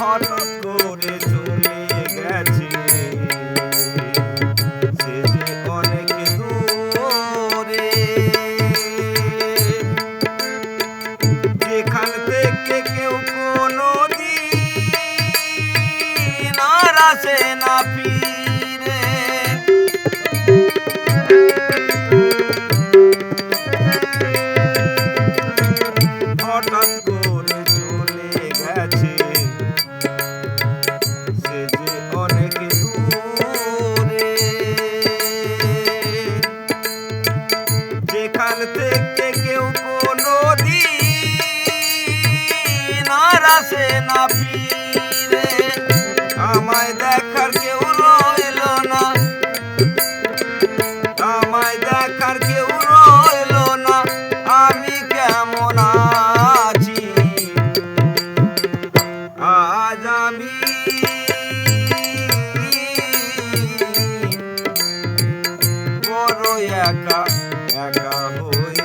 হঠাৎ করে চলে গেছে সে যে অনেক দূরে, যেখান থেকে কেউ কোনো দিন আর আসে না ফিরে। হঠাৎ করে চলে গেছে সে যে অনেক দূরে, যেখান থেকে কেউ কোনো দিন আর আসে না ফিরে। আমায় দেখার কেউ রইল না, আমায় দেখার কেউ রইল না, আমি কেমন আছি আজ আমি বড় একা একা হই।